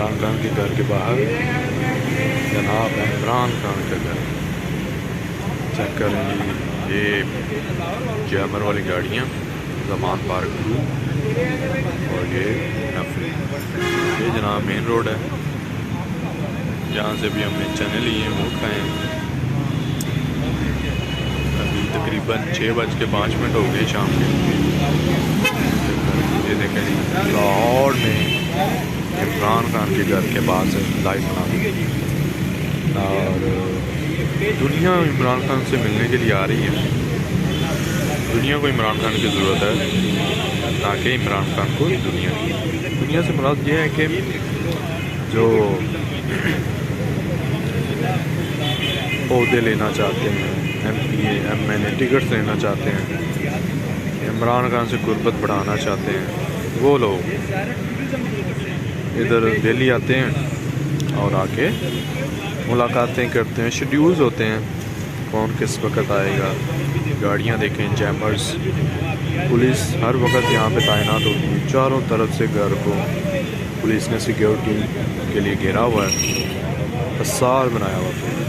इमरान खान के घर के बाहर जनाब इमरान खान का घर। चेक करें ये जैमर वाली गाड़ियाँ, ज़मान पार्क और ये नफरी। ये जनाब मेन रोड है जहाँ से भी हमने चने लिए हैं वो खाए हैं। अभी तकरीबन 6:05 हो गए शाम के। ये देखें जी लाहौर में इमरान खान के घर के पास लाइव बना दी और दुनिया इमरान खान से मिलने के लिए आ रही है। दुनिया को इमरान खान की ज़रूरत है, ना कि इमरान खान को दुनिया से मुराद ये है कि जो पौधे लेना चाहते हैं, MPA MNA टिकट्स लेना चाहते हैं, इमरान खान से गुर्बत बढ़ाना चाहते हैं, वो लोग इधर दिल्ली आते हैं और आके मुलाकातें करते हैं। शेड्यूल्स होते हैं कौन किस वक्त आएगा। गाड़ियाँ देखें, जैमर्स, पुलिस हर वक्त यहाँ पे तैनात होती है। चारों तरफ से घर को पुलिस ने सिक्योरिटी के लिए घेरा हुआ है, हिसार बनाया हुआ है।